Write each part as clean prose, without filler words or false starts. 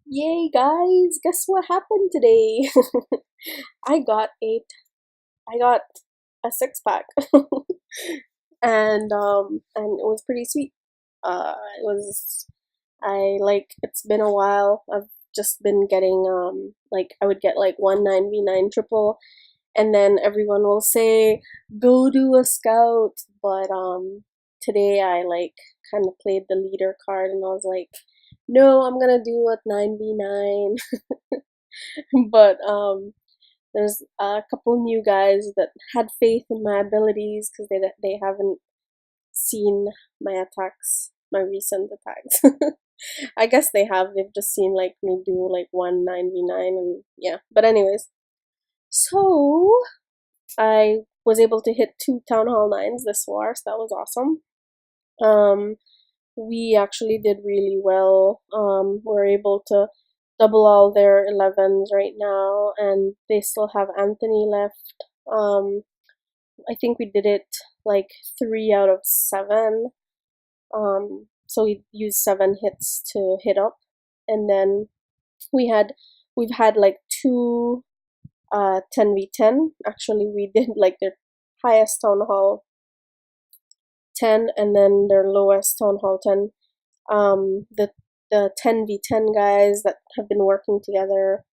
Yay, guys! Guess what happened today? I got a I got a six pack, and it was pretty sweet. It was I like it's been a while. I've just been getting like I would get like one 9v9 triple, and then everyone will say go do a scout. But today I like kind of played the leader card, and I was like, no, I'm gonna do a 9v9. But there's a couple new guys that had faith in my abilities because they haven't seen my attacks, my recent attacks. I guess they have. They've just seen like me do like one 9v9 and yeah. But anyways, so I was able to hit two town hall nines this war, so that was awesome. Um, we actually did really well. We're able to double all their 11s right now, and they still have Anthony left. I think we did it like 3 out of 7. So we used 7 hits to hit up, and then we had we've had like two 10v10. Actually, we did like their highest town hall 10 and then their lowest town hall 10. The 10v10 guys that have been working together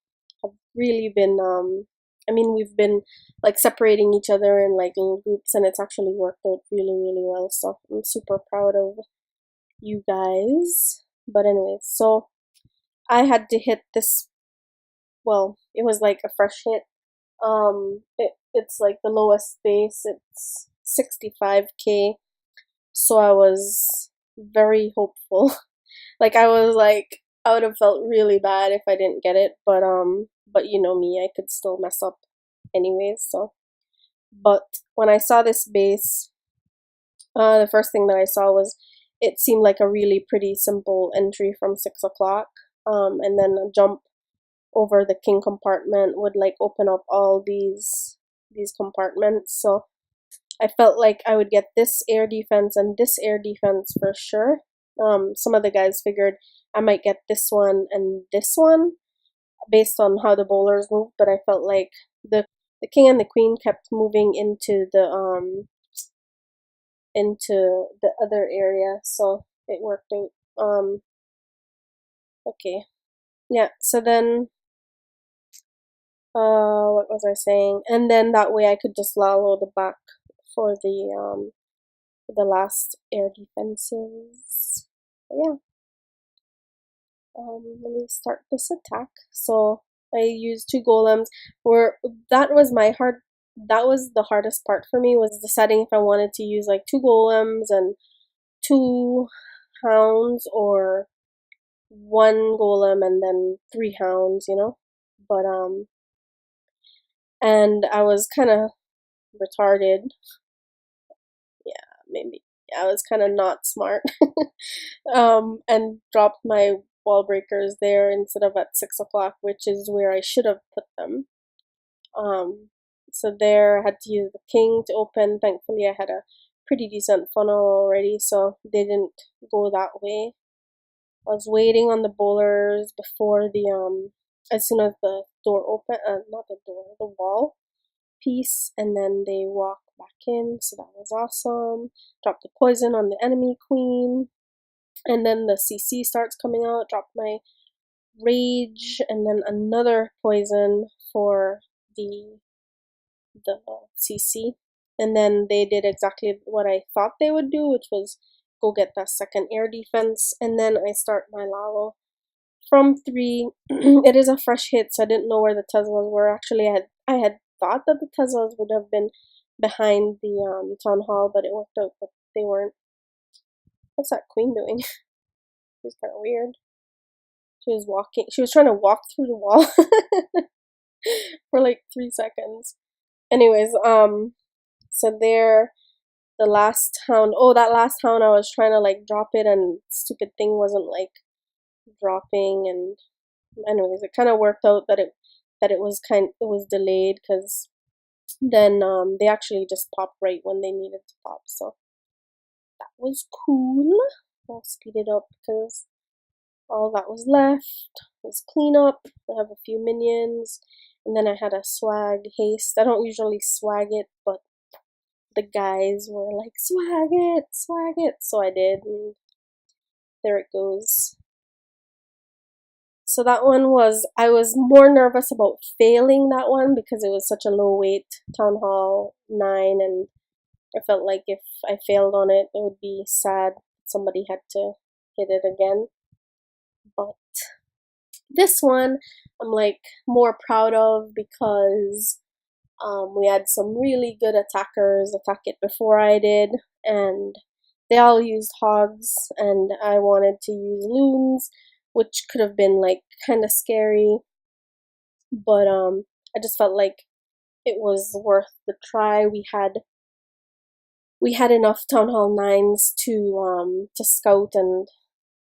have really been I mean, we've been like separating each other in like little groups, and it's actually worked out really really well, so I'm super proud of you guys. But anyways, so I had to hit this. Well, it was like a fresh hit. It's like the lowest base, it's 65k, so I was very hopeful. Like I would have felt really bad if I didn't get it, but you know me, I could still mess up anyways. So, but when I saw this base, the first thing that I saw was it seemed like a really pretty simple entry from 6 o'clock. And then a jump over the king compartment would like open up all these compartments. So I felt like I would get this air defense and this air defense for sure. Some of the guys figured I might get this one and this one based on how the bowlers moved, but I felt like the king and the queen kept moving into the other area, so it worked out. Okay, yeah. So then, what was I saying? And then that way I could just lalo the back for the last air defenses. But yeah. Let me start this attack. So I used two golems. Where that was my hard. That was the hardest part for me, was deciding if I wanted to use like two golems and two hounds, or one golem and then three hounds. But and I was kind of retarded. Yeah, maybe. Yeah, I was kind of not smart. And dropped my wall breakers there instead of at 6 o'clock, which is where I should have put them. Um, so there I had to use the king to open. Thankfully, I had a pretty decent funnel already, so they didn't go that way. I was waiting on the bowlers before as soon as the door opened, not the door, the wall piece, and then they walked back in, so that was awesome. Dropped the poison on the enemy queen, and then the CC starts coming out. Dropped my rage, and then another poison for the CC, and then they did exactly what I thought they would do, which was go get that second air defense, and then I start my lalo from 3. It is a fresh hit, so I didn't know where the Teslas were. Actually, I had thought that the Teslas would have been behind the town hall, but it worked out that they weren't. What's that queen doing? She's kind of weird. She was walking. She was trying to walk through the wall for like 3 seconds. Anyways, so there, the last hound. Oh, that last hound, I was trying to like drop it, and stupid thing wasn't like dropping. And anyways, it kind of worked out that it was delayed, because then they actually just popped right when they needed to pop. So that was cool. I'll speed it up because all that was left was clean up. I have a few minions, and then I had a swag haste. I don't usually swag it, but the guys were like, swag it. So I did, and there it goes. So that one was, I was more nervous about failing that one because it was such a low weight Town Hall 9, and I felt like if I failed on it, it would be sad. Somebody had to hit it again. But this one, I'm like more proud of because we had some really good attackers attack it before I did, and they all used hogs, and I wanted to use loons, which could have been like kind of scary, but I just felt like it was worth the try. We had enough Town Hall 9s to scout, and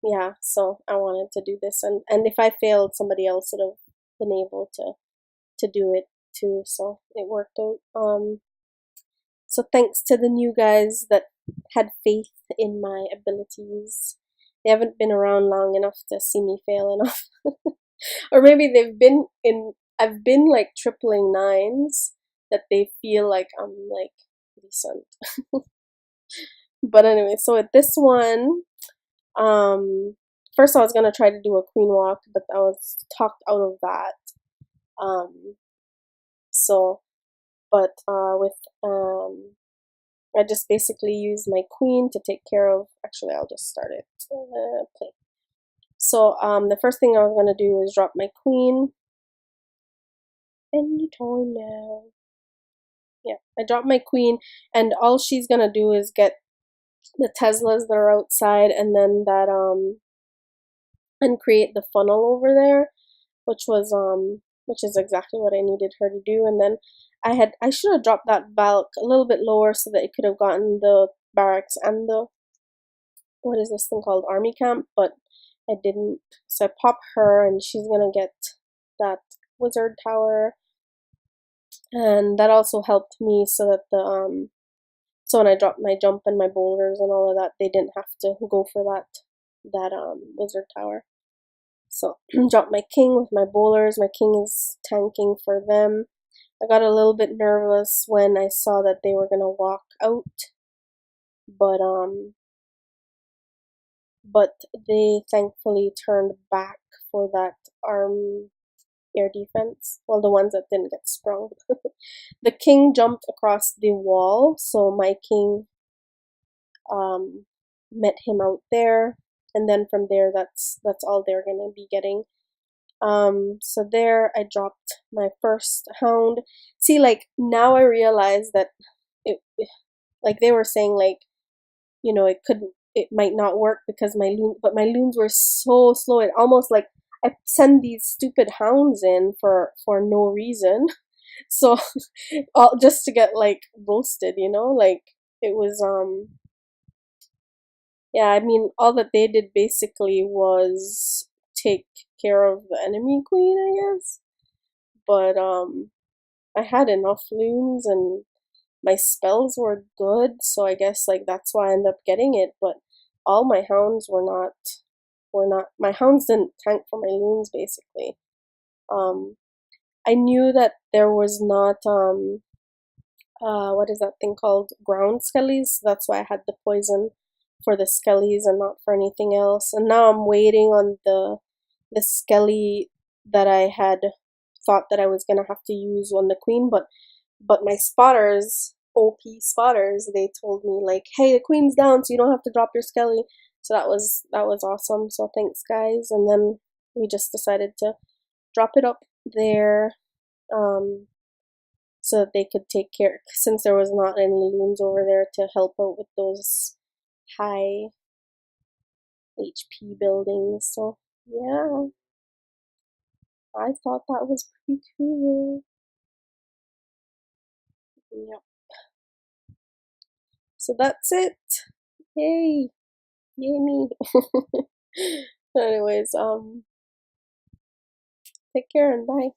yeah, so I wanted to do this, and if I failed, somebody else would have been able to do it too, so it worked out. So thanks to the new guys that had faith in my abilities. They haven't been around long enough to see me fail enough. Or maybe I've been like tripling 9s that they feel like I'm like decent. But anyway, so with this one, first I was gonna try to do a queen walk, but I was talked out of that. So, but with I just basically use my queen to take care of. Actually, I'll just start it. Play. So the first thing I was gonna do is drop my queen. Anytime now. Yeah, I dropped my queen, and all she's gonna do is get the Teslas that are outside, and then that and create the funnel over there, which is exactly what I needed her to do. And then I should have dropped that bulk a little bit lower so that it could have gotten the barracks and the, what is this thing called, army camp, but I didn't. So I pop her, and she's gonna get that wizard tower, and that also helped me so that the so when I dropped my jump and my boulders and all of that, they didn't have to go for that wizard tower. So drop my king with my bowlers. My king is tanking for them. I got a little bit nervous when I saw that they were gonna walk out, but they thankfully turned back for that air defense. Well, the ones that didn't get sprung. The king jumped across the wall, so my king met him out there, and then from there, that's all they're gonna be getting. So there I dropped my first hound. See, like now I realize that like they were saying, like, it might not work because but my loons were so slow. It almost like I send these stupid hounds in for no reason. So all just to get like roasted, like it was yeah, I mean, all that they did basically was take care of the enemy queen, I guess. But I had enough loons, and my spells were good, so I guess like that's why I ended up getting it. But all my hounds were not my hounds didn't tank for my loons basically. I knew that there was not what is that thing called, ground skellies, so that's why I had the poison for the skellies and not for anything else. And now I'm waiting on the skelly that I had thought that I was gonna have to use on the queen, but my spotters, OP spotters, they told me like, hey, the queen's down, so you don't have to drop your skelly. So that was awesome. So thanks, guys. And then we just decided to drop it up there, so that they could take care, since there was not any loons over there to help out with those high HP buildings. So yeah, I thought that was pretty cool. Yep. So that's it. Yay. Yay me. Anyways, take care and bye.